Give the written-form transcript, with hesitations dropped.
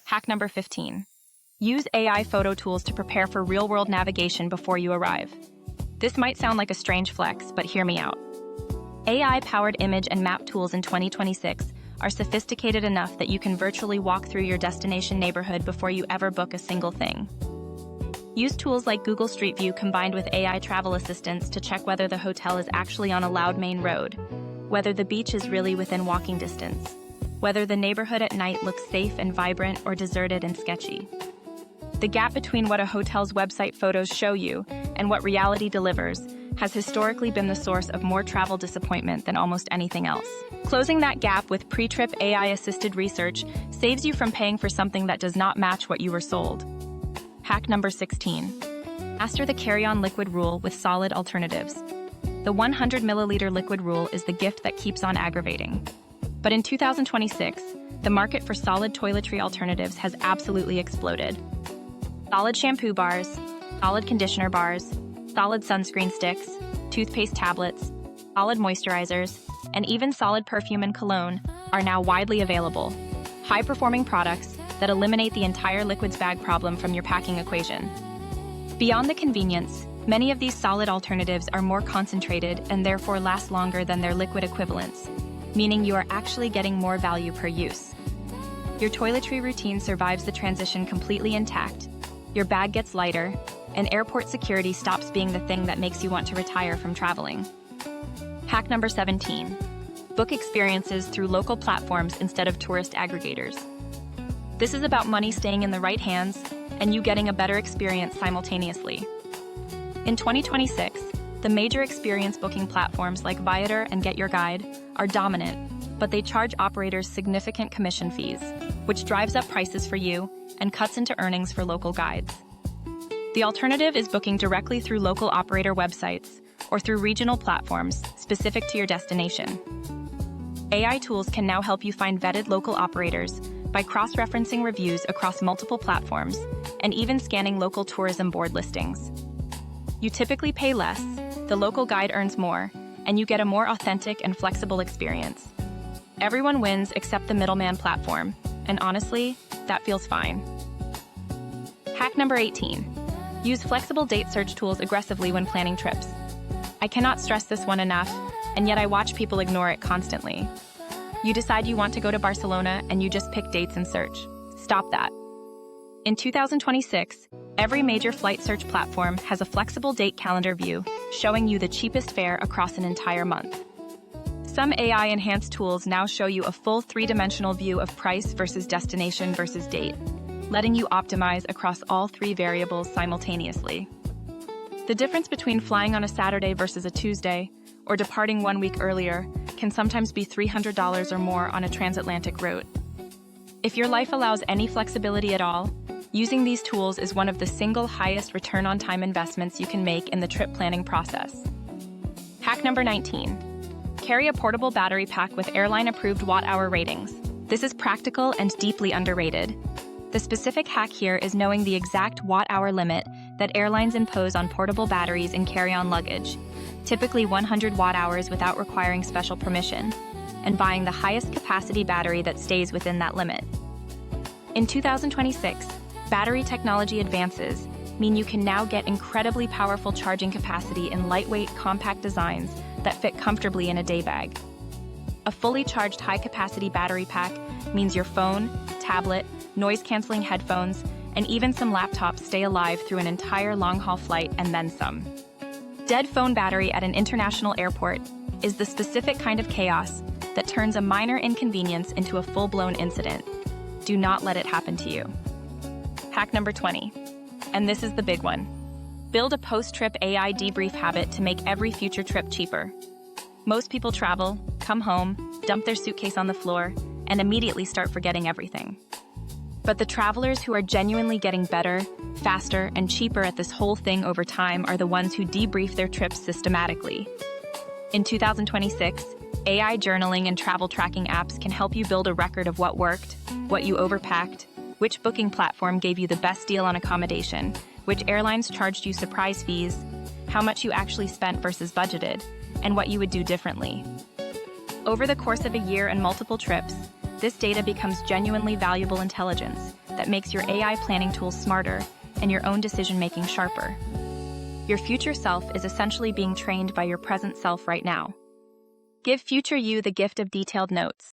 Hack number 15. Use AI photo tools to prepare for real-world navigation before you arrive. This might sound like a strange flex, but hear me out. AI-powered image and map tools in 2026 are sophisticated enough that you can virtually walk through your destination neighborhood before you ever book a single thing. Use tools like Google Street View combined with AI travel assistants to check whether the hotel is actually on a loud main road, whether the beach is really within walking distance, whether the neighborhood at night looks safe and vibrant or deserted and sketchy. The gap between what a hotel's website photos show you and what reality delivers has historically been the source of more travel disappointment than almost anything else. Closing that gap with pre-trip AI-assisted research saves you from paying for something that does not match what you were sold. Hack number 16. Master the carry-on liquid rule with solid alternatives. The 100 milliliter liquid rule is the gift that keeps on aggravating. But in 2026, the market for solid toiletry alternatives has absolutely exploded. Solid shampoo bars, solid conditioner bars, solid sunscreen sticks, toothpaste tablets, solid moisturizers, and even solid perfume and cologne are now widely available. High-performing products that eliminate the entire liquids bag problem from your packing equation. Beyond the convenience, many of these solid alternatives are more concentrated and therefore last longer than their liquid equivalents, meaning you are actually getting more value per use. Your toiletry routine survives the transition completely intact, your bag gets lighter, and airport security stops being the thing that makes you want to retire from traveling. Hack number 17. Book experiences through local platforms instead of tourist aggregators. This is about money staying in the right hands and you getting a better experience simultaneously. In 2026, the major experience booking platforms like Viator and GetYourGuide are dominant, but they charge operators significant commission fees, which drives up prices for you and cuts into earnings for local guides. The alternative is booking directly through local operator websites or through regional platforms specific to your destination. AI tools can now help you find vetted local operators by cross-referencing reviews across multiple platforms and even scanning local tourism board listings. You typically pay less, the local guide earns more, and you get a more authentic and flexible experience. Everyone wins except the middleman platform, and honestly, that feels fine. Hack number 18. Use flexible date search tools aggressively when planning trips. I cannot stress this one enough, and yet I watch people ignore it constantly. You decide you want to go to Barcelona and you just pick dates and search. Stop that. In 2026, every major flight search platform has a flexible date calendar view showing you the cheapest fare across an entire month. Some AI-enhanced tools now show you a full three-dimensional view of price versus destination versus date, letting you optimize across all three variables simultaneously. The difference between flying on a Saturday versus a Tuesday, or departing 1 week earlier, can sometimes be $300 or more on a transatlantic route. If your life allows any flexibility at all, using these tools is one of the single highest return on time investments you can make in the trip planning process. Hack number 19. Carry a portable battery pack with airline-approved watt-hour ratings. This is practical and deeply underrated. The specific hack here is knowing the exact watt-hour limit that airlines impose on portable batteries in carry-on luggage, typically 100 watt-hours without requiring special permission, and buying the highest capacity battery that stays within that limit. In 2026, battery technology advances mean you can now get incredibly powerful charging capacity in lightweight, compact designs that fit comfortably in a day bag. A fully charged high-capacity battery pack means your phone, tablet, noise-canceling headphones, and even some laptops stay alive through an entire long-haul flight and then some. Dead phone battery at an international airport is the specific kind of chaos that turns a minor inconvenience into a full-blown incident. Do not let it happen to you. Hack number 20. And this is the big one. Build a post-trip AI debrief habit to make every future trip cheaper. Most people travel, come home, dump their suitcase on the floor, and immediately start forgetting everything. But the travelers who are genuinely getting better, faster, and cheaper at this whole thing over time are the ones who debrief their trips systematically. In 2026, AI journaling and travel tracking apps can help you build a record of what worked, what you overpacked, which booking platform gave you the best deal on accommodation, which airlines charged you surprise fees, how much you actually spent versus budgeted, and what you would do differently. Over the course of a year and multiple trips, this data becomes genuinely valuable intelligence that makes your AI planning tools smarter and your own decision-making sharper. Your future self is essentially being trained by your present self right now. Give future you the gift of detailed notes.